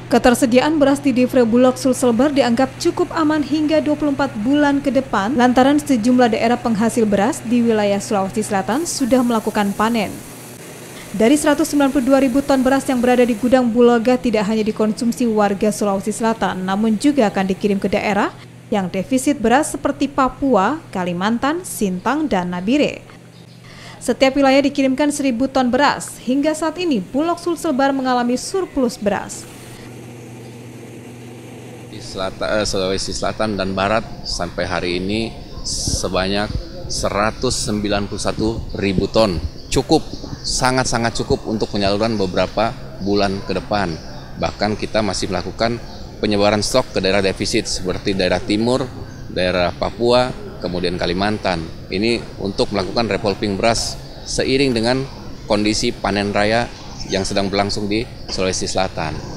Ketersediaan beras di Divre Bulog Sulselbar dianggap cukup aman hingga 24 bulan ke depan lantaran sejumlah daerah penghasil beras di wilayah Sulawesi Selatan sudah melakukan panen. Dari 192.000 ton beras yang berada di gudang Buloga tidak hanya dikonsumsi warga Sulawesi Selatan, namun juga akan dikirim ke daerah yang defisit beras seperti Papua, Kalimantan, Sintang, dan Nabire. Setiap wilayah dikirimkan 1.000 ton beras. Hingga saat ini, Bulog Sulselbar mengalami surplus beras. Sulawesi Selatan dan Barat sampai hari ini sebanyak 191.000 ton. Cukup, sangat-sangat cukup untuk penyaluran beberapa bulan ke depan. Bahkan kita masih melakukan penyebaran stok ke daerah defisit seperti daerah timur, daerah Papua, kemudian Kalimantan. Ini untuk melakukan repolping beras seiring dengan kondisi panen raya yang sedang berlangsung di Sulawesi Selatan.